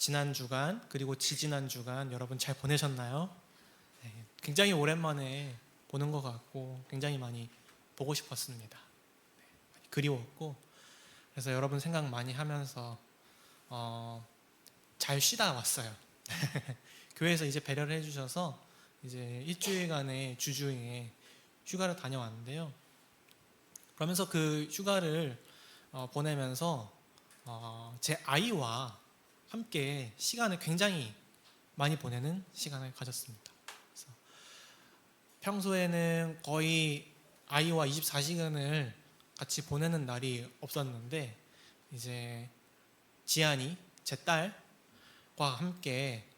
지난 주간 그리고 지지난 주간 여러분 잘 보내셨나요? 네, 굉장히 오랜만에 보는 것 같고 굉장히 많이 보고 싶었습니다. 많이 그리웠고 그래서 여러분 생각 많이 하면서 잘 쉬다 왔어요. 교회에서 이제 배려를 해주셔서 이제 일주일간의 주중에 휴가를 다녀왔는데요. 그러면서 그 휴가를 보내면서 제 아이와 함께 시간을 굉장히 많이 보내는 시간을 가졌습니다. 그래서 평소에는 거의 아이와 24시간을 같이 보내는 날이 없었는데 이제 지안이 제 딸과 함께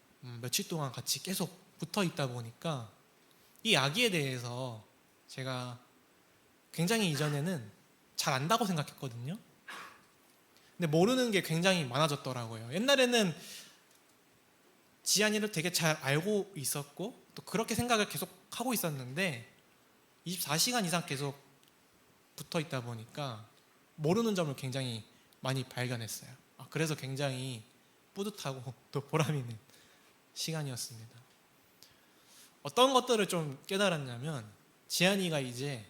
며칠 동안 같이 계속 붙어 있다 보니까 이 아기에 대해서 제가 굉장히 이전에는 잘 안다고 생각했거든요. 근데 모르는 게 굉장히 많아졌더라고요. 옛날에는 지안이를 되게 잘 알고 있었고 또 그렇게 생각을 계속 하고 있었는데 24시간 이상 계속 붙어 있다 보니까 모르는 점을 굉장히 많이 발견했어요. 그래서 굉장히 뿌듯하고 또 보람 있는 시간이었습니다. 어떤 것들을 좀 깨달았냐면 지안이가 이제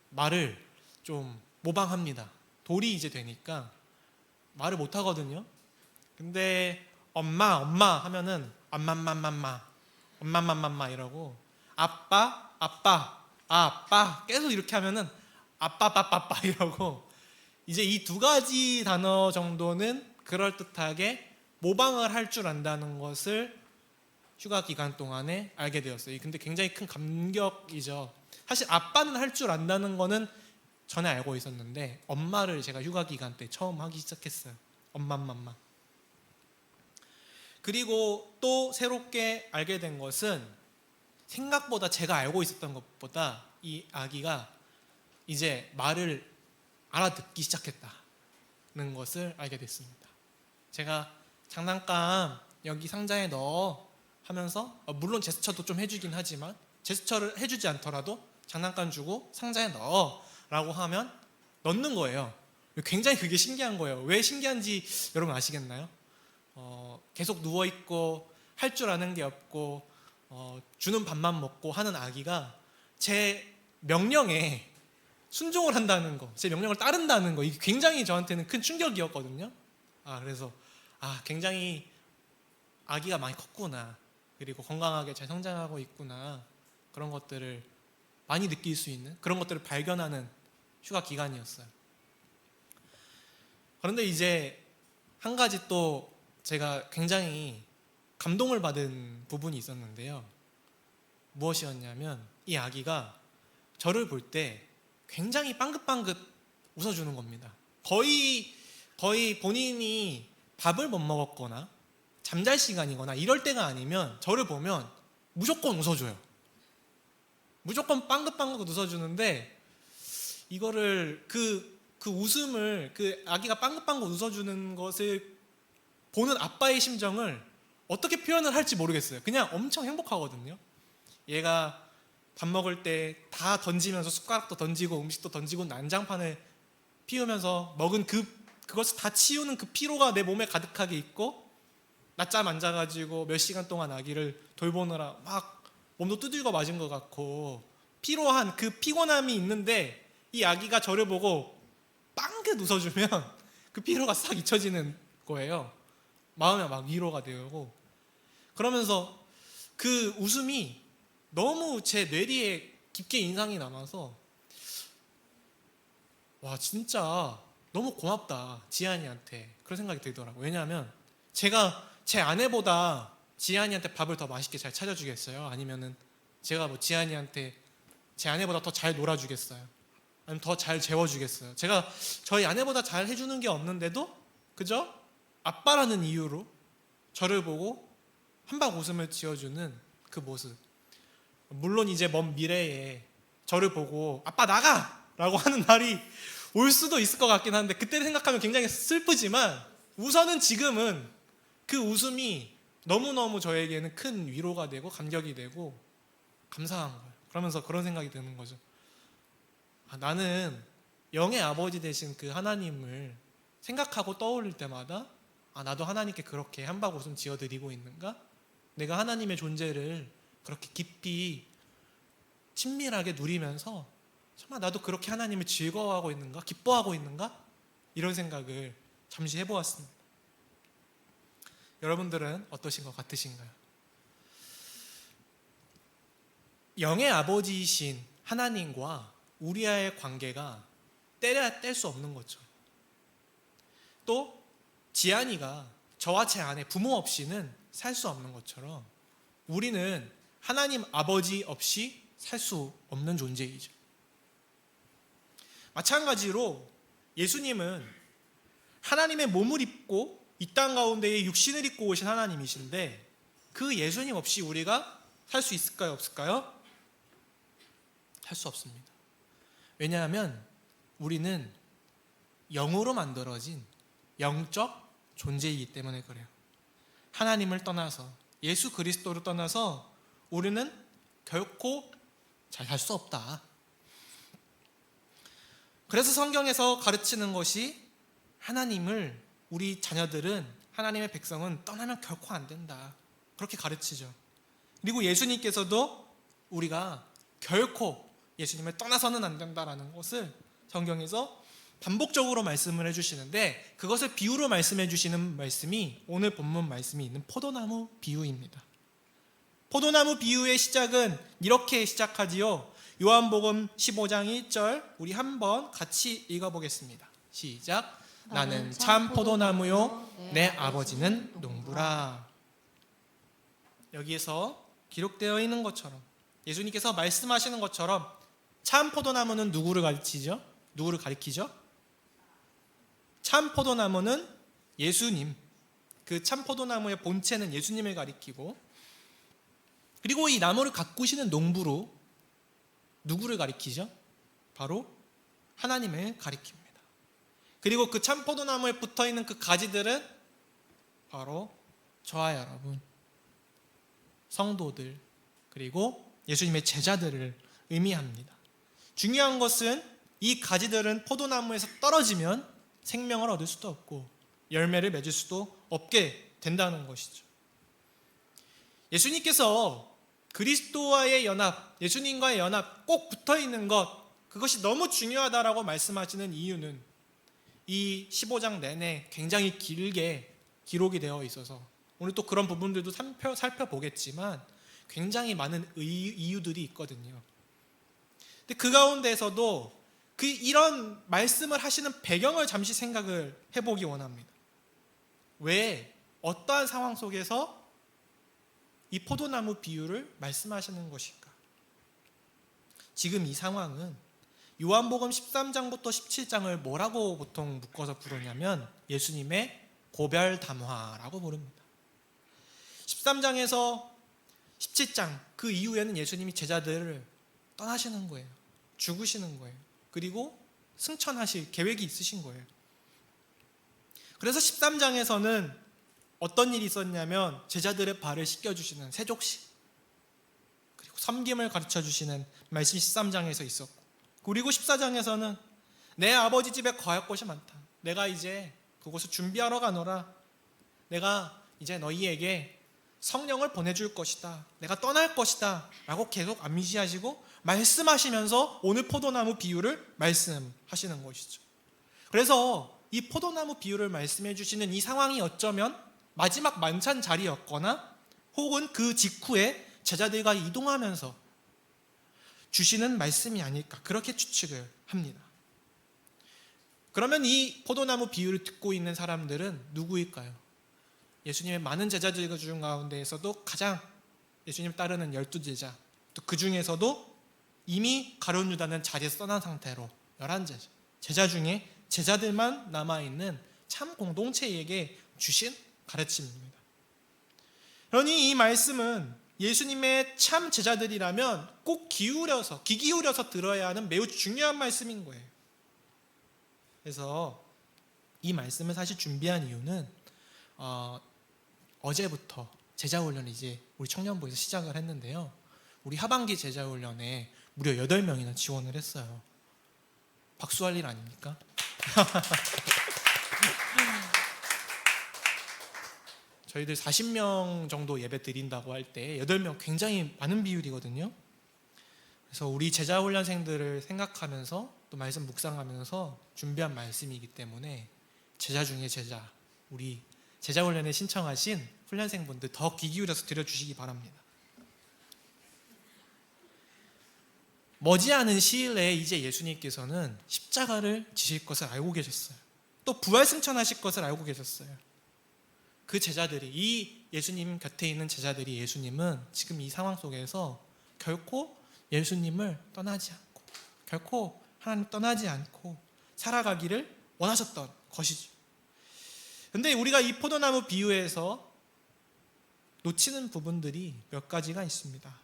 말을 좀 모방합니다. 돌이 이제 되니까 말을 못 하거든요. 근데 엄마 하면은 엄마맘맘마 이러고 아빠 계속 이렇게 하면은 아빠빠빠빠 이러고 이제 이 두 가지 단어 정도는 그럴듯하게 모방을 할 줄 안다는 것을 휴가 기간 동안에 알게 되었어요. 근데 굉장히 큰 감격이죠. 사실 아빠는 할 줄 안다는 거는 전에 알고 있었는데 엄마를 제가 휴가 기간 때 처음 하기 시작했어요. 엄마맘마. 그리고 또 새롭게 알게 된 것은 생각보다 제가 알고 있었던 것보다 이 아기가 이제 말을 알아듣기 시작했다는 것을 알게 됐습니다. 제가 장난감 여기 상자에 넣어 하면서 물론 제스처도 좀 해주긴 하지만 제스처를 해주지 않더라도 장난감 주고 상자에 넣어 라고 하면 넣는 거예요. 굉장히 그게 신기한 거예요. 왜 신기한지 여러분 아시겠나요? 계속 누워있고 할 줄 아는 게 없고 주는 밥만 먹고 하는 아기가 제 명령에 순종을 한다는 거, 제 명령을 따른다는 거, 이게 굉장히 저한테는 큰 충격이었거든요. 그래서 굉장히 아기가 많이 컸구나, 그리고 건강하게 잘 성장하고 있구나, 그런 것들을 많이 느낄 수 있는 그런 것들을 발견하는 휴가 기간이었어요. 그런데 이제 한 가지 또 제가 굉장히 감동을 받은 부분이 있었는데요. 무엇이었냐면 이 아기가 저를 볼 때 굉장히 빵긋빵긋 웃어주는 겁니다. 거의 본인이 밥을 못 먹었거나 잠잘 시간이거나 이럴 때가 아니면 저를 보면 무조건 웃어줘요. 무조건 빵긋빵긋 웃어주는데 이거를 그 웃음을, 그 아기가 빵긋빵긋 웃어주는 것을 보는 아빠의 심정을 어떻게 표현을 할지 모르겠어요. 그냥 엄청 행복하거든요. 얘가 밥 먹을 때 다 던지면서 숟가락도 던지고 음식도 던지고 난장판을 피우면서 먹은 그것을 다 치우는 그 피로가 내 몸에 가득하게 있고, 낮잠 안 자가지고 몇 시간 동안 아기를 돌보느라 막 몸도 두들겨 맞은 것 같고 피로한 그 피곤함이 있는데 이 아기가 저를 보고 빵긋 웃어주면 그 피로가 싹 잊혀지는 거예요. 마음이 막 위로가 되고, 그러면서 그 웃음이 너무 제 뇌리에 깊게 인상이 남아서 와, 진짜 너무 고맙다 지안이한테, 그런 생각이 들더라고요. 왜냐하면 제가 제 아내보다 지안이한테 밥을 더 맛있게 잘 차려주겠어요? 아니면은 제가 뭐 지안이한테 제 아내보다 더 잘 놀아주겠어요? 아니면 더 잘 재워주겠어요? 제가 저희 아내보다 잘 해주는 게 없는데도 그저 아빠라는 이유로 저를 보고 한박 웃음을 지어주는 그 모습, 물론 이제 먼 미래에 저를 보고 아빠 나가! 라고 하는 날이 올 수도 있을 것 같긴 한데 그때를 생각하면 굉장히 슬프지만 우선은 지금은 그 웃음이 너무너무 저에게는 큰 위로가 되고 감격이 되고 감사한 거예요. 그러면서 그런 생각이 드는 거죠. 나는 영의 아버지 되신 그 하나님을 생각하고 떠올릴 때마다 나도 하나님께 그렇게 한바구음 지어드리고 있는가? 내가 하나님의 존재를 그렇게 깊이 친밀하게 누리면서 정말 나도 그렇게 하나님을 즐거워하고 있는가? 기뻐하고 있는가? 이런 생각을 잠시 해보았습니다. 여러분들은 어떠신 것 같으신가요? 영의 아버지이신 하나님과 우리와의 관계가 떼야 뗄 수 없는 거죠. 또 지안이가 저와 제 아내 부모 없이는 살 수 없는 것처럼 우리는 하나님 아버지 없이 살 수 없는 존재이죠. 마찬가지로 예수님은 하나님의 몸을 입고 이 땅 가운데에 육신을 입고 오신 하나님이신데 그 예수님 없이 우리가 살 수 있을까요? 없을까요? 살 수 없습니다. 왜냐하면 우리는 영으로 만들어진 영적 존재이기 때문에 그래요. 하나님을 떠나서 예수 그리스도를 떠나서 우리는 결코 잘 살 수 없다. 그래서 성경에서 가르치는 것이 하나님을 우리 자녀들은 하나님의 백성은 떠나면 결코 안 된다. 그렇게 가르치죠. 그리고 예수님께서도 우리가 결코 예수님을 떠나서는 안 된다라는 것을 성경에서 반복적으로 말씀을 해주시는데 그것을 비유로 말씀해 주시는 말씀이 오늘 본문 말씀이 있는 포도나무 비유입니다. 포도나무 비유의 시작은 이렇게 시작하지요. 요한복음 15장 1절 우리 한번 같이 읽어보겠습니다. 시작. 나는 참 포도나무요 내 아버지는 농부라. 여기에서 기록되어 있는 것처럼 예수님께서 말씀하시는 것처럼 참 포도나무는 누구를 가리키죠? 누구를 가리키죠? 참 포도나무는 예수님. 그 참 포도나무의 본체는 예수님을 가리키고 그리고 이 나무를 가꾸시는 농부로 누구를 가리키죠? 바로 하나님을 가리킵니다. 그리고 그 참 포도나무에 붙어있는 그 가지들은 바로 저와 여러분, 성도들, 그리고 예수님의 제자들을 의미합니다. 중요한 것은 이 가지들은 포도나무에서 떨어지면 생명을 얻을 수도 없고 열매를 맺을 수도 없게 된다는 것이죠. 예수님께서 그리스도와의 연합, 예수님과의 연합 꼭 붙어있는 것, 그것이 너무 중요하다라고 말씀하시는 이유는 이 15장 내내 굉장히 길게 기록이 되어 있어서 오늘 또 그런 부분들도 살펴보겠지만 굉장히 많은 이유들이 있거든요. 근데 그 가운데서도 이런 말씀을 하시는 배경을 잠시 생각을 해보기 원합니다. 왜 어떠한 상황 속에서 이 포도나무 비유를 말씀하시는 것일까? 지금 이 상황은 요한복음 13장부터 17장을 뭐라고 보통 묶어서 부르냐면 예수님의 고별담화라고 부릅니다. 13장에서 17장 그 이후에는 예수님이 제자들을 떠나시는 거예요. 죽으시는 거예요. 그리고 승천하실 계획이 있으신 거예요. 그래서 13장에서는 어떤 일이 있었냐면 제자들의 발을 씻겨주시는 세족식, 그리고 섬김을 가르쳐주시는 말씀이 13장에서 있었고, 그리고 14장에서는 내 아버지 집에 거할 곳이 많다. 내가 이제 그곳을 준비하러 가노라. 내가 이제 너희에게 성령을 보내줄 것이다. 내가 떠날 것이다. 라고 계속 암시하시고 말씀하시면서 오늘 포도나무 비유를 말씀하시는 것이죠. 그래서 이 포도나무 비유를 말씀해 주시는 이 상황이 어쩌면 마지막 만찬 자리였거나 혹은 그 직후에 제자들과 이동하면서 주시는 말씀이 아닐까 그렇게 추측을 합니다. 그러면 이 포도나무 비유를 듣고 있는 사람들은 누구일까요? 예수님의 많은 제자들 중 가운데에서도 가장 예수님 따르는 12제자, 또 그 중에서도 이미 가룟 유다는 자리에서 떠난 상태로 11제자, 제자 중에 제자들만 남아있는 참 공동체에게 주신 가르침입니다. 그러니 이 말씀은 예수님의 참 제자들이라면 꼭 귀 기울여서 들어야 하는 매우 중요한 말씀인 거예요. 그래서 이 말씀을 사실 준비한 이유는 어제부터 제자훈련을 이제 우리 청년부에서 시작을 했는데요. 우리 하반기 제자훈련에 무려 8명이나 지원을 했어요. 박수할 일 아닙니까? 저희들 40명 정도 예배 드린다고 할 때 8명 굉장히 많은 비율이거든요. 그래서 우리 제자 훈련생들을 생각하면서 또 말씀 묵상하면서 준비한 말씀이기 때문에 제자 중에 제자, 우리 제자 훈련에 신청하신 훈련생분들 더 귀 기울여서 들어주시기 바랍니다. 머지않은 시일 내에 이제 예수님께서는 십자가를 지실 것을 알고 계셨어요. 또 부활승천하실 것을 알고 계셨어요. 그 제자들이, 이 예수님 곁에 있는 제자들이 예수님은 지금 이 상황 속에서 결코 예수님을 떠나지 않고, 결코 하나님 떠나지 않고 살아가기를 원하셨던 것이죠. 근데 우리가 이 포도나무 비유에서 놓치는 부분들이 몇 가지가 있습니다.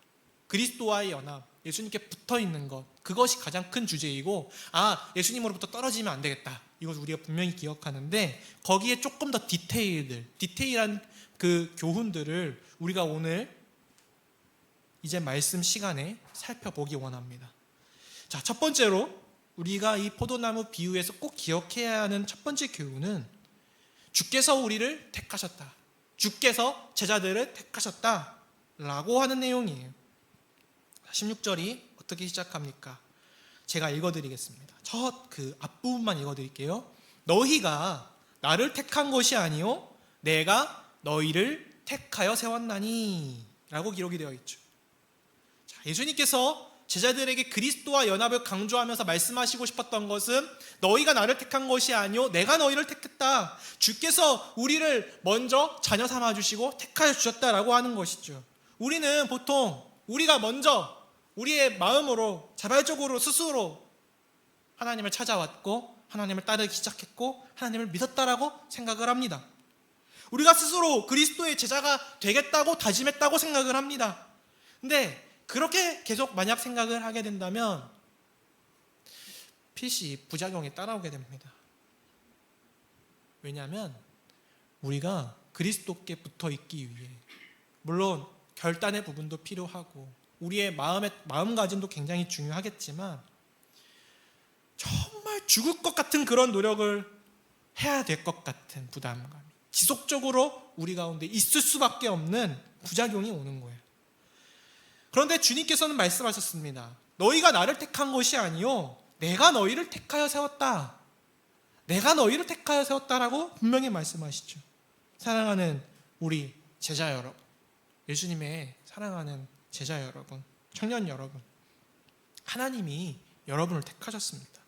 그리스도와의 연합, 예수님께 붙어 있는 것, 그것이 가장 큰 주제이고, 예수님으로부터 떨어지면 안 되겠다, 이것을 우리가 분명히 기억하는데, 거기에 조금 더 디테일한 그 교훈들을 우리가 오늘 이제 말씀 시간에 살펴보기 원합니다. 자, 첫 번째로 우리가 이 포도나무 비유에서 꼭 기억해야 하는 첫 번째 교훈은 주께서 우리를 택하셨다, 주께서 제자들을 택하셨다 라고 하는 내용이에요. 16절이 어떻게 시작합니까? 제가 읽어드리겠습니다. 첫 그 앞부분만 읽어드릴게요. 너희가 나를 택한 것이 아니요 내가 너희를 택하여 세웠나니 라고 기록이 되어 있죠. 자, 예수님께서 제자들에게 그리스도와 연합을 강조하면서 말씀하시고 싶었던 것은 너희가 나를 택한 것이 아니요 내가 너희를 택했다, 주께서 우리를 먼저 자녀 삼아주시고 택하여 주셨다라고 하는 것이죠. 우리는 보통 우리가 먼저 우리의 마음으로 자발적으로 스스로 하나님을 찾아왔고 하나님을 따르기 시작했고 하나님을 믿었다라고 생각을 합니다. 우리가 스스로 그리스도의 제자가 되겠다고 다짐했다고 생각을 합니다. 근데 그렇게 계속 만약 생각을 하게 된다면 필시 부작용에 따라오게 됩니다. 왜냐하면 우리가 그리스도께 붙어 있기 위해, 물론 결단의 부분도 필요하고 우리의 마음가짐도 굉장히 중요하겠지만 정말 죽을 것 같은 그런 노력을 해야 될 것 같은 부담감이 지속적으로 우리 가운데 있을 수밖에 없는 부작용이 오는 거예요. 그런데 주님께서는 말씀하셨습니다. 너희가 나를 택한 것이 아니요 내가 너희를 택하여 세웠다, 내가 너희를 택하여 세웠다라고 분명히 말씀하시죠. 사랑하는 우리 제자 여러분, 예수님의 사랑하는 제자 여러분, 청년 여러분, 하나님이 여러분을 택하셨습니다.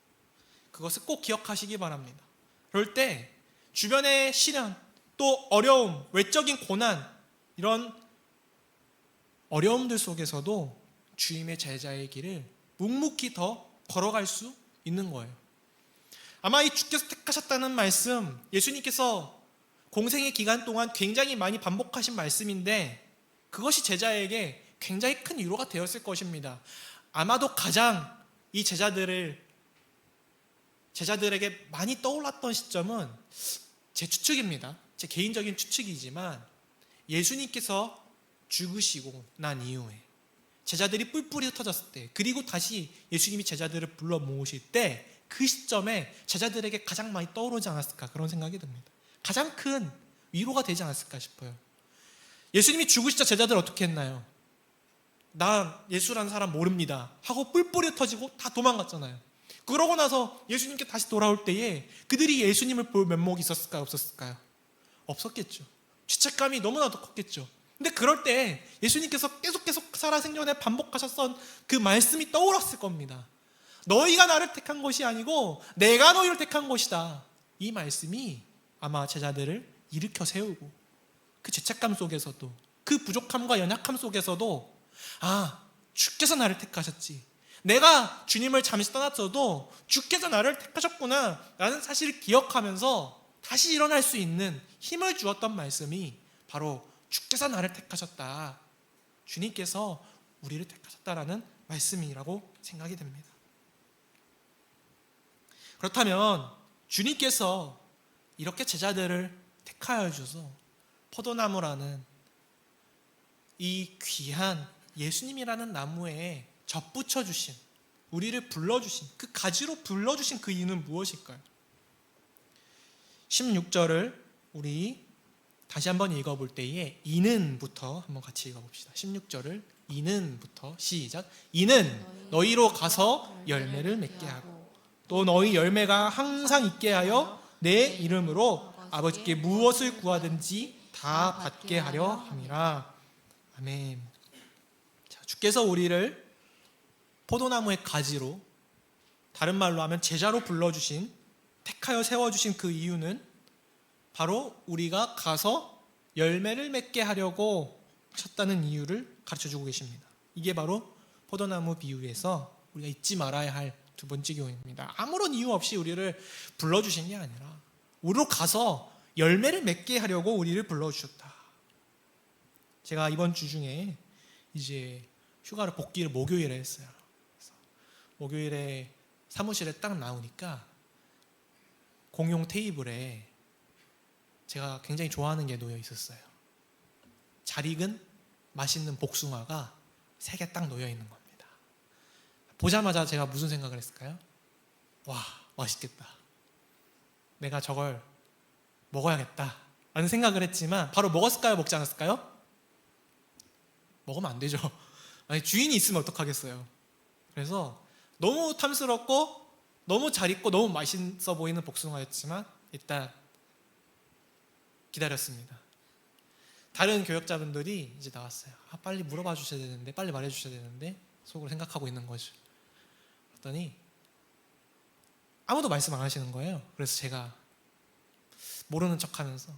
그것을 꼭 기억하시기 바랍니다. 그럴 때 주변의 시련, 또 어려움, 외적인 고난, 이런 어려움들 속에서도 주님의 제자의 길을 묵묵히 더 걸어갈 수 있는 거예요. 아마 이 주께서 택하셨다는 말씀, 예수님께서 공생의 기간 동안 굉장히 많이 반복하신 말씀인데 그것이 제자에게 굉장히 큰 위로가 되었을 것입니다. 아마도 가장 이 제자들에게 많이 떠올랐던 시점은 제 추측입니다. 제 개인적인 추측이지만 예수님께서 죽으시고 난 이후에 제자들이 뿔뿔이 흩어졌을 때, 그리고 다시 예수님이 제자들을 불러 모으실 때 그 시점에 제자들에게 가장 많이 떠오르지 않았을까, 그런 생각이 듭니다. 가장 큰 위로가 되지 않았을까 싶어요. 예수님이 죽으시자 제자들 어떻게 했나요? 나 예수라는 사람 모릅니다 하고 뿔뿔이 흩어지고 다 도망갔잖아요. 그러고 나서 예수님께 다시 돌아올 때에 그들이 예수님을 볼 면목이 있었을까요? 없었을까요? 없었겠죠. 죄책감이 너무나도 컸겠죠. 근데 그럴 때 예수님께서 계속 살아생전에 반복하셨던 그 말씀이 떠올랐을 겁니다. 너희가 나를 택한 것이 아니고 내가 너희를 택한 것이다. 이 말씀이 아마 제자들을 일으켜 세우고 그 죄책감 속에서도, 그 부족함과 연약함 속에서도 주께서 나를 택하셨지, 내가 주님을 잠시 떠났어도 주께서 나를 택하셨구나 라는 사실을 기억하면서 다시 일어날 수 있는 힘을 주었던 말씀이 바로 주께서 나를 택하셨다, 주님께서 우리를 택하셨다라는 말씀이라고 생각이 됩니다. 그렇다면 주님께서 이렇게 제자들을 택하여 주셔서 포도나무라는 이 귀한 예수님이라는 나무에 접붙여 주신, 우리를 불러주신, 그 가지로 불러주신 그 이유는 무엇일까요? 16절을 우리 다시 한번 읽어볼 때에 이는부터 한번 같이 읽어봅시다. 16절을 이는부터 시작. 이는 너희로 가서 열매를 맺게 하고 또 너희 열매가 항상 있게 하여 내 이름으로 아버지께 무엇을 구하든지 다 받게 하려 함이라. 아멘. 자, 주께서 우리를 포도나무의 가지로, 다른 말로 하면 제자로 불러주신, 택하여 세워주신 그 이유는 바로 우리가 가서 열매를 맺게 하려고 하셨다는 이유를 가르쳐주고 계십니다. 이게 바로 포도나무 비유에서 우리가 잊지 말아야 할 두 번째 교훈입니다. 아무런 이유 없이 우리를 불러주신 게 아니라 우리로 가서 열매를 맺게 하려고 우리를 불러주셨다. 제가 이번 주 중에 이제 휴가를 복귀를 목요일에 했어요. 그래서 목요일에 사무실에 딱 나오니까 공용 테이블에 제가 굉장히 좋아하는 게 놓여 있었어요. 잘 익은 맛있는 복숭아가 3개 딱 놓여 있는 겁니다. 보자마자 제가 무슨 생각을 했을까요? 와, 맛있겠다. 내가 저걸 먹어야겠다 라는 생각을 했지만 바로 먹었을까요? 먹지 않았을까요? 먹으면 안 되죠. 아니, 주인이 있으면 어떡하겠어요. 그래서 너무 탐스럽고 너무 잘 익고 너무 맛있어 보이는 복숭아였지만 일단 기다렸습니다. 다른 교역자분들이 이제 나왔어요. 빨리 물어봐 주셔야 되는데, 빨리 말해 주셔야 되는데 속으로 생각하고 있는 거죠. 그랬더니 아무도 말씀 안 하시는 거예요. 그래서 제가 모르는 척하면서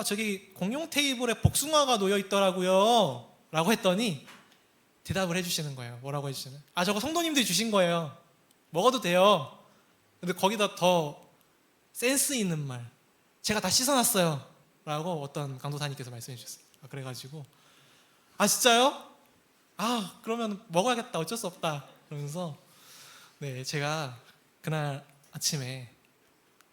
저기 공용 테이블에 복숭아가 놓여 있더라고요 라고 했더니 대답을 해주시는 거예요. 뭐라고 해주시나요? 저거 성도님들이 주신 거예요. 먹어도 돼요. 근데 거기다 더 센스 있는 말, 제가 다 씻어놨어요 라고 어떤 강도사님께서 말씀해 주셨어요. 그래가지고 진짜요? 그러면 먹어야겠다, 어쩔 수 없다 그러면서 제가 그날 아침에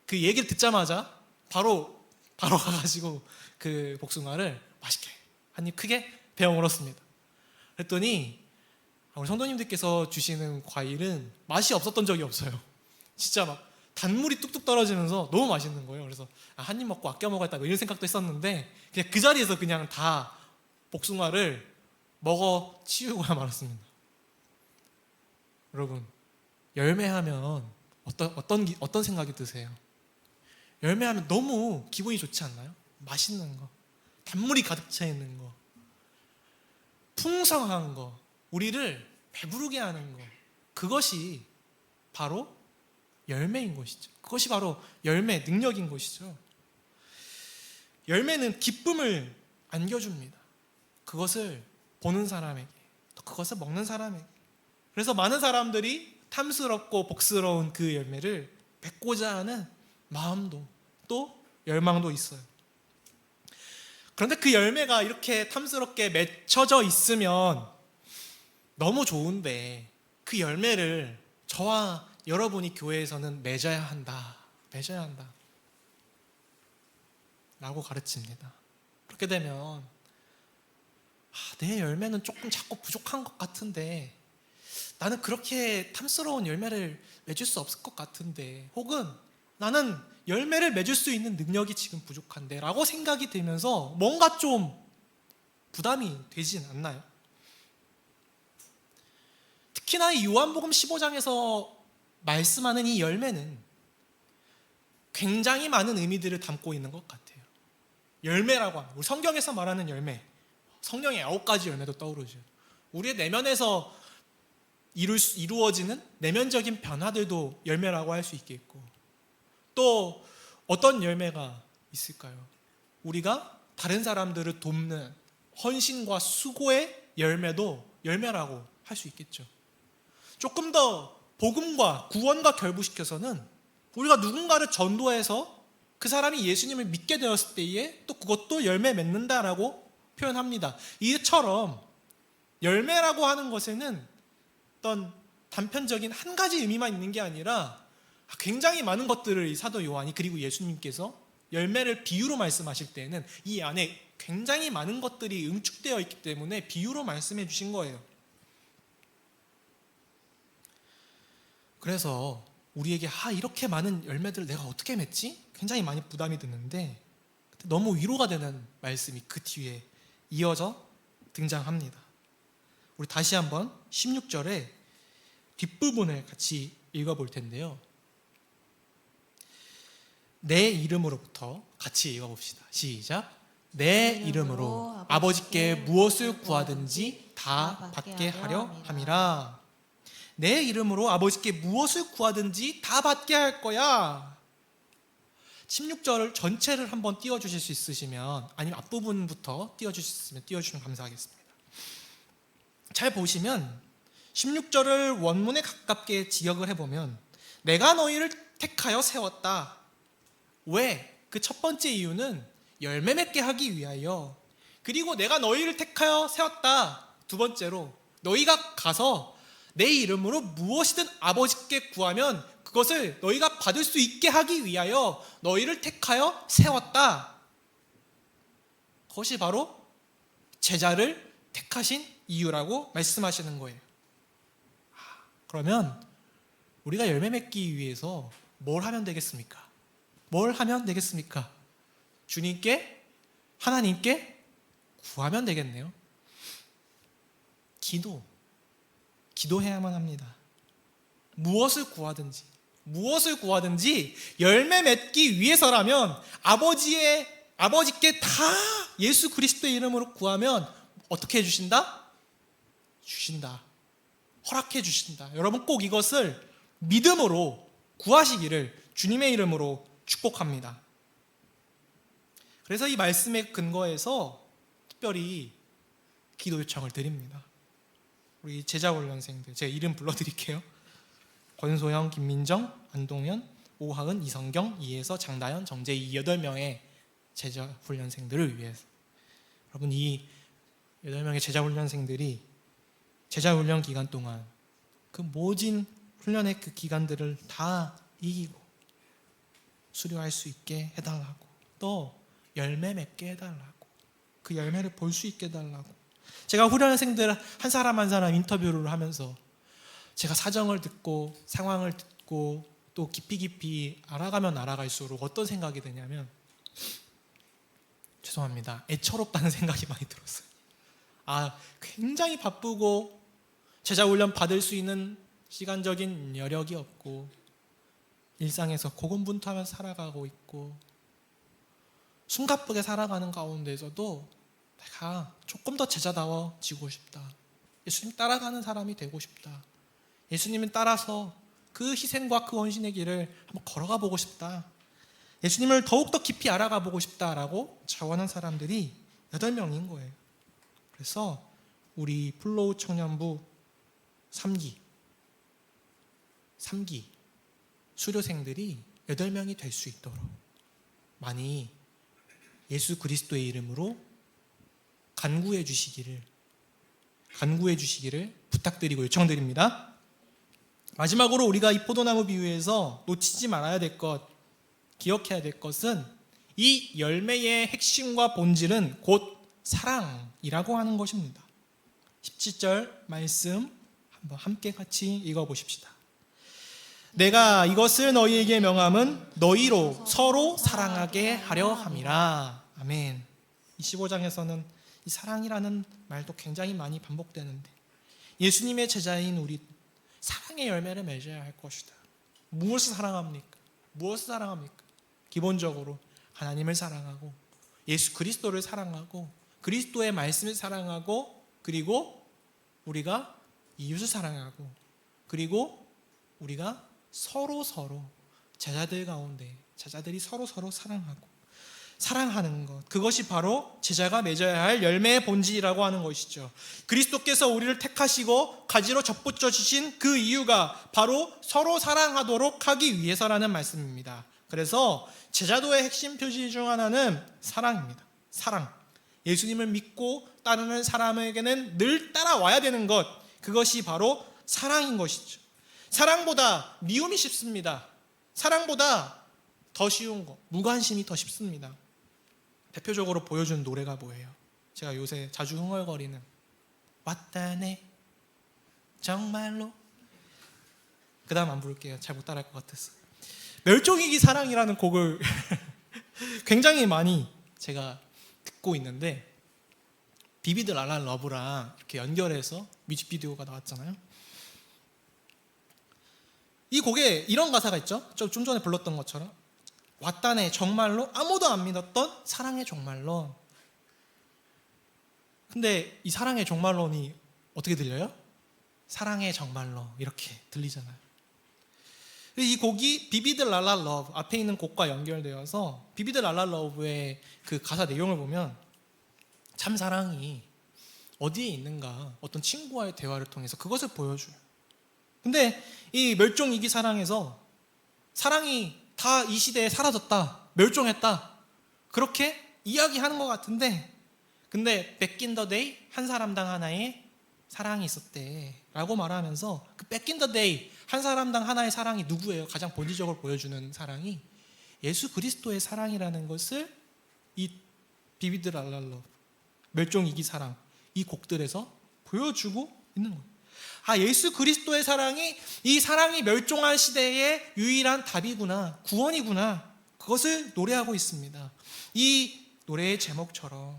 그 얘기를 듣자마자 바로 가가지고 그 복숭아를 맛있게 한 입 크게 베어 물었습니다. 그랬더니 우리 성도님들께서 주시는 과일은 맛이 없었던 적이 없어요. 진짜 막 단물이 뚝뚝 떨어지면서 너무 맛있는 거예요. 그래서 한 입 먹고 아껴 먹어야겠다 이런 생각도 했었는데 그냥 그 자리에서 그냥 다 복숭아를 먹어 치우고야 말았습니다. 여러분, 열매하면 어떤 생각이 드세요? 열매하면 너무 기분이 좋지 않나요? 맛있는 거, 단물이 가득 차 있는 거, 풍성한 거, 우리를 배부르게 하는 거, 그것이 바로 열매인 것이죠. 그것이 바로 열매, 능력인 것이죠. 열매는 기쁨을 안겨줍니다. 그것을 보는 사람에게, 또 그것을 먹는 사람에게. 그래서 많은 사람들이 탐스럽고 복스러운 그 열매를 맺고자 하는 마음도 또 열망도 있어요. 그런데 그 열매가 이렇게 탐스럽게 맺혀져 있으면 너무 좋은데 그 열매를 저와 여러분이 교회에서는 맺어야 한다 라고 가르칩니다. 그렇게 되면 내 열매는 조금 자꾸 부족한 것 같은데, 나는 그렇게 탐스러운 열매를 맺을 수 없을 것 같은데, 혹은 나는 열매를 맺을 수 있는 능력이 지금 부족한데 라고 생각이 들면서 뭔가 좀 부담이 되진 않나요? 특히나 이 요한복음 15장에서 말씀하는 이 열매는 굉장히 많은 의미들을 담고 있는 것 같아요. 열매라고 하면 우리 성경에서 말하는 열매, 성령의 9가지 열매도 떠오르죠. 우리의 내면에서 이루어지는 내면적인 변화들도 열매라고 할 수 있겠고, 또 어떤 열매가 있을까요? 우리가 다른 사람들을 돕는 헌신과 수고의 열매도 열매라고 할 수 있겠죠. 조금 더 복음과 구원과 결부시켜서는 우리가 누군가를 전도해서 그 사람이 예수님을 믿게 되었을 때에 또 그것도 열매 맺는다라고 표현합니다. 이처럼 열매라고 하는 것에는 어떤 단편적인 한 가지 의미만 있는 게 아니라 굉장히 많은 것들을 이 사도 요한이, 그리고 예수님께서 열매를 비유로 말씀하실 때는 이 안에 굉장히 많은 것들이 응축되어 있기 때문에 비유로 말씀해 주신 거예요. 그래서 우리에게 이렇게 많은 열매들을 내가 어떻게 맺지? 굉장히 많이 부담이 드는데, 너무 위로가 되는 말씀이 그 뒤에 이어져 등장합니다. 우리 다시 한번 16절의 뒷부분을 같이 읽어볼 텐데요. 내 이름으로부터 같이 읽어봅시다. 시작. 내 이름으로 아버지께 무엇을 구하든지 다 받게 하려 함이라. 내 이름으로 아버지께 무엇을 구하든지 다 받게 할 거야. 16절 전체를 한번 띄워주실 수 있으시면, 아니면 앞부분부터 띄워주실 수 있으면 띄워주시면 감사하겠습니다. 잘 보시면 16절을 원문에 가깝게 지역을 해보면 내가 너희를 택하여 세웠다. 왜? 그 첫 번째 이유는 열매 맺게 하기 위하여. 그리고 내가 너희를 택하여 세웠다. 두 번째로 너희가 가서 내 이름으로 무엇이든 아버지께 구하면 그것을 너희가 받을 수 있게 하기 위하여 너희를 택하여 세웠다. 그것이 바로 제자를 택하신 이유라고 말씀하시는 거예요. 그러면 우리가 열매 맺기 위해서 뭘 하면 되겠습니까? 뭘 하면 되겠습니까? 주님께, 하나님께 구하면 되겠네요. 기도해야만 합니다. 무엇을 구하든지 열매 맺기 위해서라면 아버지께 다 예수 그리스도의 이름으로 구하면 어떻게 해주신다? 주신다. 허락해 주신다. 여러분 꼭 이것을 믿음으로 구하시기를 주님의 이름으로 축복합니다. 그래서 이 말씀의 근거에서 특별히 기도 요청을 드립니다. 우리 제자훈련생들, 제가 이름 불러드릴게요. 권소영, 김민정, 안동현, 오하은, 이성경, 이혜서, 장다현, 정재희 8명의 제자훈련생들을 위해서. 여러분 이 8명의 제자훈련생들이 제자훈련 기간 동안 그 모진 훈련의 그 기간들을 다 이기고 수료할 수 있게 해달라고, 또 열매 맺게 해달라고, 그 열매를 볼 수 있게 해달라고. 제가 훈련생들 한 사람 한 사람 인터뷰를 하면서 제가 사정을 듣고 상황을 듣고 또 깊이 알아가면 알아갈수록 어떤 생각이 드냐면, 죄송합니다, 애처롭다는 생각이 많이 들었어요. 굉장히 바쁘고 제자훈련 받을 수 있는 시간적인 여력이 없고 일상에서 고군분투하면서 살아가고 있고 숨가쁘게 살아가는 가운데서도 내가 조금 더 제자다워지고 싶다. 예수님 따라가는 사람이 되고 싶다. 예수님을 따라서 그 희생과 그 헌신의 길을 한번 걸어가 보고 싶다. 예수님을 더욱더 깊이 알아가 보고 싶다라고 자원한 사람들이 8명인 거예요. 그래서 우리 플로우 청년부 3기 수료생들이 8명이 될 수 있도록 많이 예수 그리스도의 이름으로 간구해 주시기를 부탁드리고 요청드립니다. 마지막으로 우리가 이 포도나무 비유에서 놓치지 말아야 될 것, 기억해야 될 것은 이 열매의 핵심과 본질은 곧 사랑이라고 하는 것입니다. 17절 말씀 한번 함께 같이 읽어보십시다. 내가 이것을 너희에게 명함은 너희로 서로 사랑하게 하려 함이라. 아멘. 25장에서는 이 사랑이라는 말도 굉장히 많이 반복되는데 예수님의 제자인 우리 사랑의 열매를 맺어야 할 것이다. 무엇을 사랑합니까? 기본적으로 하나님을 사랑하고 예수 그리스도를 사랑하고 그리스도의 말씀을 사랑하고, 그리고 우리가 이웃을 사랑하고, 그리고 우리가 서로 제자들 가운데 제자들이 서로 사랑하는 것, 그것이 바로 제자가 맺어야 할 열매의 본질이라고 하는 것이죠. 그리스도께서 우리를 택하시고 가지로 접붙여 주신 그 이유가 바로 서로 사랑하도록 하기 위해서라는 말씀입니다. 그래서 제자도의 핵심 표시 중 하나는 사랑입니다. 사랑. 예수님을 믿고 따르는 사람에게는 늘 따라와야 되는 것, 그것이 바로 사랑인 것이죠. 사랑보다 미움이 쉽습니다. 사랑보다 더 쉬운 것, 무관심이 더 쉽습니다. 대표적으로 보여준 노래가 뭐예요? 제가 요새 자주 흥얼거리는 왔다네 정말로, 그 다음 안 부를게요. 잘 못 따라할 것 같았어. 멸종위기 사랑이라는 곡을 굉장히 많이 제가 듣고 있는데 비비드 라라 러브랑 이렇게 연결해서 뮤직비디오가 나왔잖아요. 이 곡에 이런 가사가 있죠. 좀 전에 불렀던 것처럼 왔다네 정말로 아무도 안 믿었던 사랑의 종말론. 근데 이 사랑의 종말론이 어떻게 들려요? 사랑의 정말로 이렇게 들리잖아요. 이 곡이 비비드 라라 러브 앞에 있는 곡과 연결되어서 비비드 라라 러브의 그 가사 내용을 보면 참 사랑이 어디에 있는가 어떤 친구와의 대화를 통해서 그것을 보여줘요. 근데 이 멸종위기 사랑에서 사랑이 다 이 시대에 사라졌다, 멸종했다 그렇게 이야기하는 것 같은데, 근데 back in the day 한 사람당 하나의 사랑이 있었대 라고 말하면서 그 back in the day 한 사람당 하나의 사랑이 누구예요? 가장 본질적으로 보여주는 사랑이 예수 그리스도의 사랑이라는 것을 이 비비드 랄랄러 멸종위기 사랑 이 곡들에서 보여주고 있는 거예요. 아, 예수 그리스도의 사랑이 이 사랑이 멸종한 시대의 유일한 답이구나, 구원이구나, 그것을 노래하고 있습니다. 이 노래의 제목처럼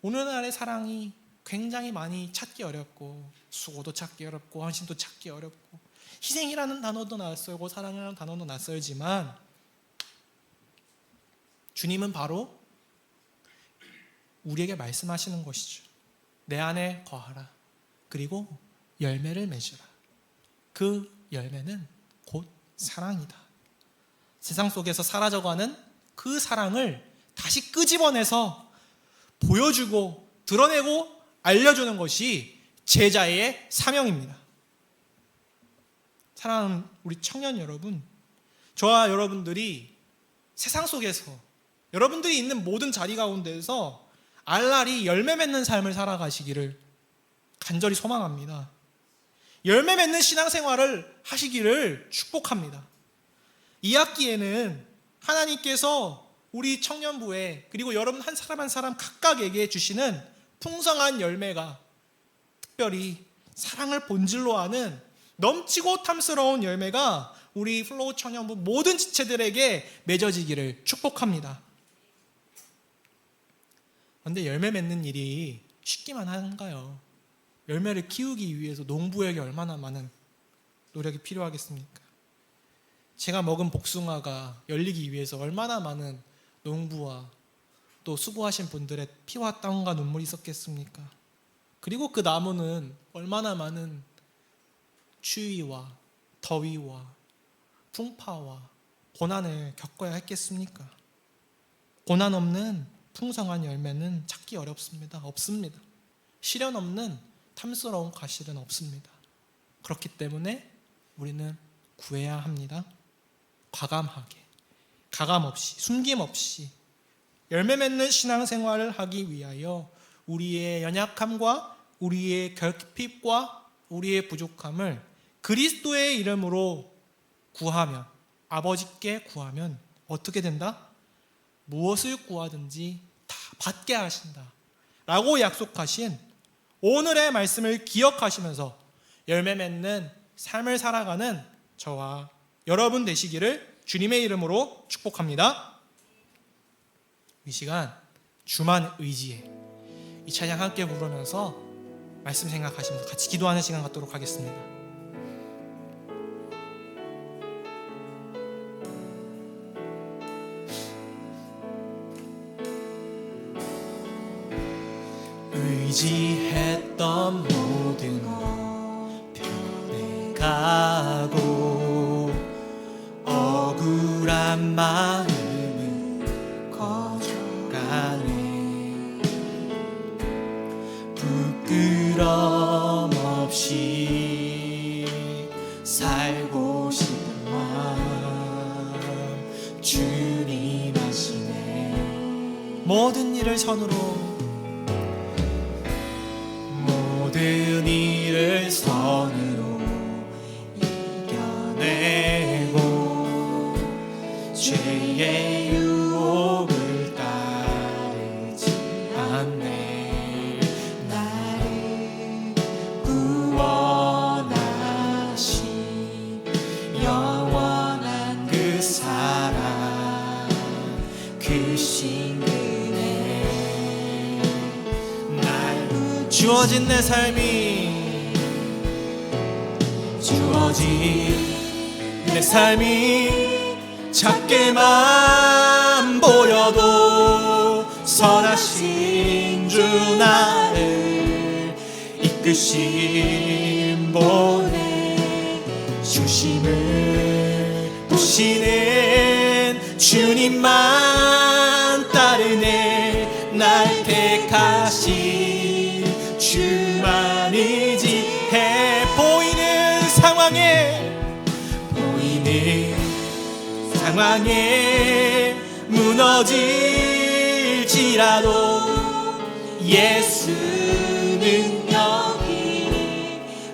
오늘날의 사랑이 굉장히 많이 찾기 어렵고 수고도 찾기 어렵고 헌신도 찾기 어렵고 희생이라는 단어도 낯설고 사랑이라는 단어도 낯설지만 주님은 바로 우리에게 말씀하시는 것이죠. 내 안에 거하라. 그리고 열매를 맺으라. 그 열매는 곧 사랑이다. 세상 속에서 사라져가는 그 사랑을 다시 끄집어내서 보여주고 드러내고 알려주는 것이 제자의 사명입니다. 사랑하는 우리 청년 여러분, 저와 여러분들이 세상 속에서 여러분들이 있는 모든 자리 가운데에서 알랄이 열매 맺는 삶을 살아가시기를 간절히 소망합니다. 열매 맺는 신앙생활을 하시기를 축복합니다. 이 학기에는 하나님께서 우리 청년부에 그리고 여러분 한 사람 한 사람 각각에게 주시는 풍성한 열매가 특별히 사랑을 본질로 하는 넘치고 탐스러운 열매가 우리 플로우 청년부 모든 지체들에게 맺어지기를 축복합니다. 그런데 열매 맺는 일이 쉽기만 한가요? 열매를 키우기 위해서 농부에게 얼마나 많은 노력이 필요하겠습니까? 제가 먹은 복숭아가 열리기 위해서 얼마나 많은 농부와 또 수고하신 분들의 피와 땀과 눈물이 있었겠습니까? 그리고 그 나무는 얼마나 많은 추위와 더위와 풍파와 고난을 겪어야 했겠습니까? 고난 없는 풍성한 열매는 찾기 어렵습니다. 없습니다. 시련 없는 탐스러운 과실은 없습니다. 그렇기 때문에 우리는 구해야 합니다. 과감하게, 가감없이, 숨김없이 열매 맺는 신앙생활을 하기 위하여 우리의 연약함과 우리의 결핍과 우리의 부족함을 그리스도의 이름으로 구하면, 아버지께 구하면 어떻게 된다? 무엇을 구하든지 다 받게 하신다 라고 약속하신 오늘의 말씀을 기억하시면서 열매 맺는 삶을 살아가는 저와 여러분 되시기를 주님의 이름으로 축복합니다. 이 시간 주만 의지해 이 찬양 함께 부르면서 말씀 생각하시면서 같이 기도하는 시간 갖도록 하겠습니다. 의지했던 모든 것 변해가고 억울한 마음은 거져가네. 부끄럼 없이 살고 싶은 마음 주님 아시네. 모든 일을 선으로 모든 일을 선으로 이겨내고 죄의 유혹을 따르지 않네. 나를 구원하신 영원한 그 사랑 그 신근의 주어진 내 삶이 작게만 보여도 선하신 주 나를 이끄심 보내 주심을 보시는 주님만 따르네. 날 택하신 주만 의지해. 보이는 상황에 무너질지라도 예수는 여기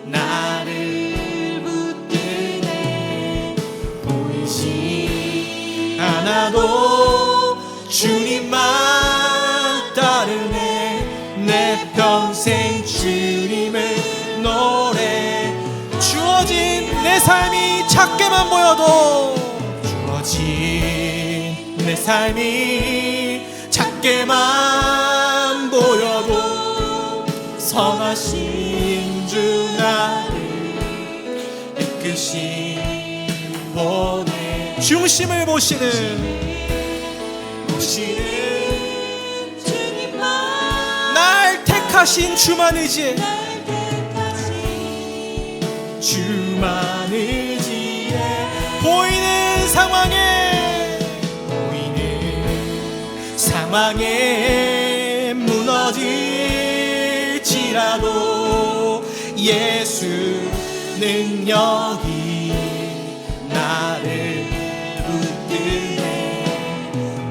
나를 붙드네. 보이지 않아도 주님만 따르네. 내 평생 주님을 노래. 주어진 내 삶이 작게만 보여도 내 삶이 작게만 보여도 선하신 주 나를 이끄심 보내. 중심을 보시는 주님만 날 택하신 주만 의지해. 주만 의지해. 보이는 상황에 무너질지라도 예수는 여기 나를 붙드네.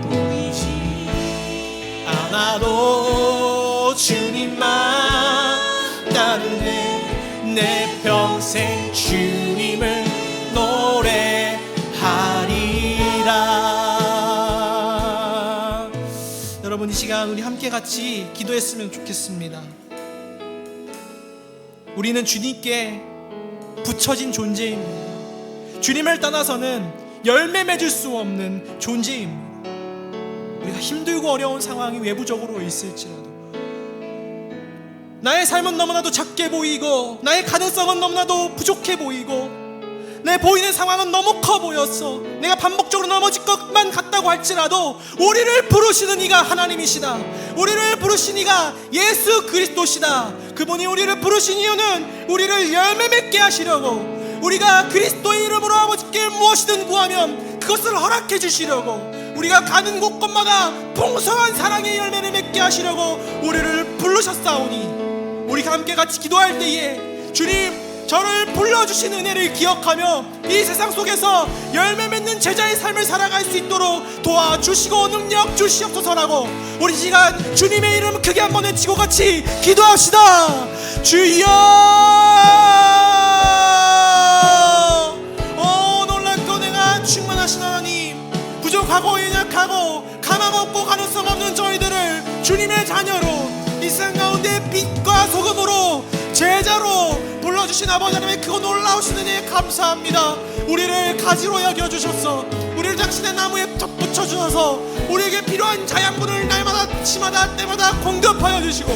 보이지 않아도 주님만 따르네. 내 평생 주님을 노래하리라. 여러분, 이 시간 우리 함께 같이 기도했으면 좋겠습니다. 우리는 주님께 붙여진 존재입니다. 주님을 떠나서는 열매 맺을 수 없는 존재입니다. 우리가 힘들고 어려운 상황이 외부적으로 있을지라도, 나의 삶은 너무나도 작게 보이고 나의 가능성은 너무나도 부족해 보이고 내 보이는 상황은 너무 커 보였어. 내가 반복적으로 넘어질 것만 같다고 할지라도 우리를 부르시는 이가 하나님이시다. 우리를 부르신 이가 예수 그리스도시다. 그분이 우리를 부르신 이유는 우리를 열매 맺게 하시려고, 우리가 그리스도의 이름으로 아버지께 무엇이든 구하면 그것을 허락해 주시려고, 우리가 가는 곳곳마다 풍성한 사랑의 열매를 맺게 하시려고 우리를 부르셨사오니, 우리가 함께 같이 기도할 때에 주님, 저를 불러주신 은혜를 기억하며 이 세상 속에서 열매 맺는 제자의 삶을 살아갈 수 있도록 도와주시고 능력 주시옵소서라고 우리 시간 주님의 이름 크게 한번 외치고 같이 기도합시다. 주여! 놀랍고 내가 충만하신 하나님, 부족하고 연약하고 가망 없고 가능성 없는 저희들을 주님의 자녀로 이 세상 가운데 빛과 소금으로 제자로 불러주신 아버지 하나님의 그 놀라우신 은혜에 감사합니다. 우리를 가지로 여겨주셔서 우리를 당신의 나무에 붙여주셔서 우리에게 필요한 자양분을 날마다 치마다 때마다 공급하여 주시고,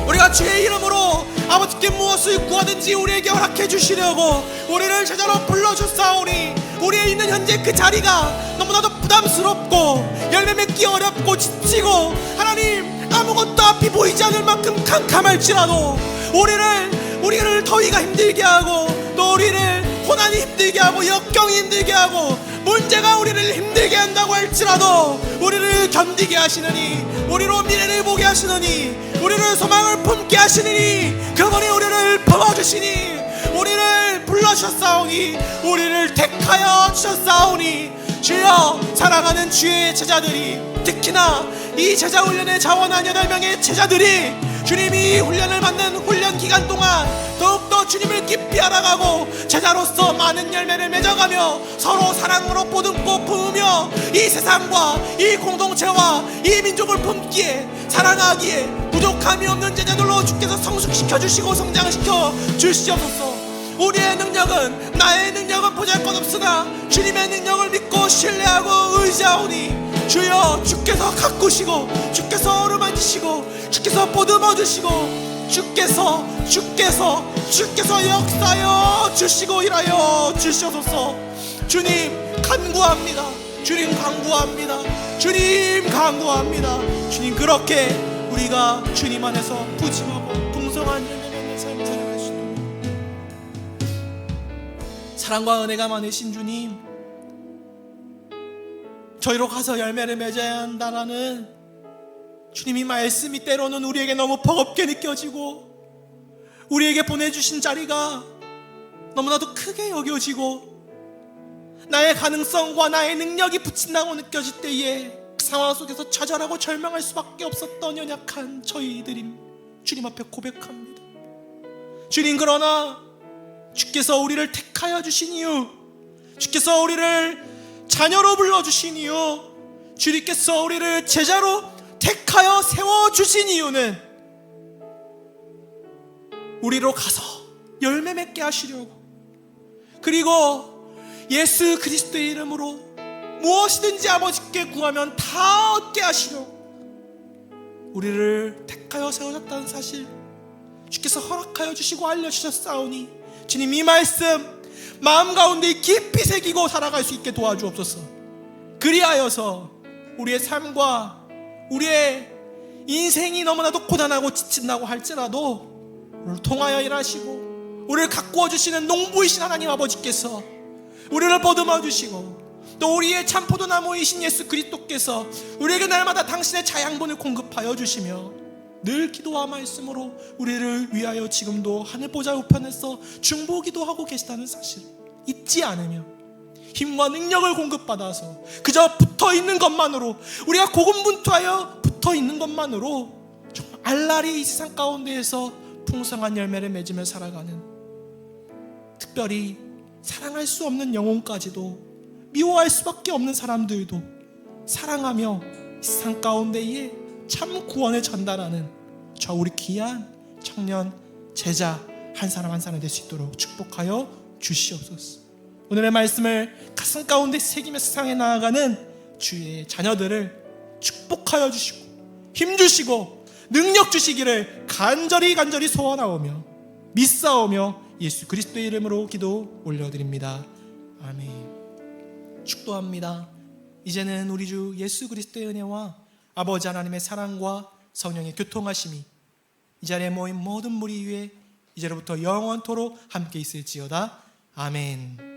우리가 주의 이름으로 아버지께 무엇을 구하든지 우리에게 허락해 주시려고 우리를 제자로 불러주사오니, 우리의 있는 현재 그 자리가 너무나도 부담스럽고 열매 맺기 어렵고 지치고 하나님 아무것도 앞이 보이지 않을 만큼 캄캄할지라도 우리를 더위가 힘들게 하고 또 우리를 고난이 힘들게 하고 역경이 힘들게 하고 문제가 우리를 힘들게 한다고 할지라도 우리를 견디게 하시느니, 우리로 미래를 보게 하시느니, 우리를 소망을 품게 하시느니, 그분이 우리를 품어주시니, 우리를 불러주셨사오니, 우리를 택하여 주셨사오니, 주여, 사랑하는 주의 제자들이, 특히나 이 제자 훈련에 자원한 8명의 제자들이 주님이 훈련을 받는 훈련 기간 동안 더욱더 주님을 깊이 알아가고 제자로서 많은 열매를 맺어가며 서로 사랑으로 보듬고 품으며 이 세상과 이 공동체와 이 민족을 품기에 사랑하기에 부족함이 없는 제자들로 주께서 성숙시켜 주시고 성장시켜 주시옵소서. 우리의 능력은, 나의 능력은 보잘것없으나 주님의 능력을 믿고 신뢰하고 의지하오니, 주여, 주께서 가꾸시고 주께서 어루만지시고 주께서 보듬어 주시고 주께서 역사하여 주시고 일하여 주시옵소서. 주님 간구합니다. 주님 간구합니다. 주님 간구합니다. 주님, 그렇게 우리가 주님 안에서 부지하고 풍성한 열매 맺는 삶을 살아갈 수 있도록 사랑과 은혜가 많으신 주님, 저희로 가서 열매를 맺어야 한다라는 주님이 말씀이 때로는 우리에게 너무 버겁게 느껴지고, 우리에게 보내주신 자리가 너무나도 크게 여겨지고, 나의 가능성과 나의 능력이 붙인다고 느껴질 때에 그 상황 속에서 좌절하고 절망할 수밖에 없었던 연약한 저희들이 주님 앞에 고백합니다. 주님, 그러나 주께서 우리를 택하여 주신 이유, 주께서 우리를 자녀로 불러주신 이유, 주님께서 우리를 제자로 택하여 세워주신 이유는 우리로 가서 열매 맺게 하시려고, 그리고 예수 그리스도의 이름으로 무엇이든지 아버지께 구하면 다 얻게 하시려고 우리를 택하여 세우셨다는 사실 주께서 허락하여 주시고 알려주셨사오니, 주님, 이 말씀 마음 가운데 깊이 새기고 살아갈 수 있게 도와주옵소서. 그리하여서 우리의 삶과 우리의 인생이 너무나도 고단하고 지친다고 할지라도 우리를 통하여 일하시고 우리를 가꾸어 주시는 농부이신 하나님 아버지께서 우리를 보듬어 주시고, 또 우리의 참포도나무이신 예수 그리스도께서 우리에게 날마다 당신의 자양분을 공급하여 주시며 늘 기도와 말씀으로 우리를 위하여 지금도 하늘 보좌 우편에서 중보기도 하고 계시다는 사실 잊지 않으며 힘과 능력을 공급받아서 그저 붙어있는 것만으로, 우리가 고군분투하여 붙어있는 것만으로 정말 알라리 이 세상 가운데에서 풍성한 열매를 맺으며 살아가는, 특별히 사랑할 수 없는 영혼까지도 미워할 수밖에 없는 사람들도 사랑하며 이 세상 가운데에 참 구원을 전달하는 저 우리 귀한 청년 제자 한 사람 한 사람 될 수 있도록 축복하여 주시옵소서. 오늘의 말씀을 가슴 가운데 새기며 세상에 나아가는 주의 자녀들을 축복하여 주시고 힘 주시고 능력 주시기를 간절히 소원하오며 믿사오며 예수 그리스도의 이름으로 기도 올려드립니다. 아멘. 축도합니다. 이제는 우리 주 예수 그리스도의 은혜와 아버지 하나님의 사랑과 성령의 교통하심이 이 자리에 모인 모든 무리 위에 이제로부터 영원토록 함께 있을지어다. 아멘.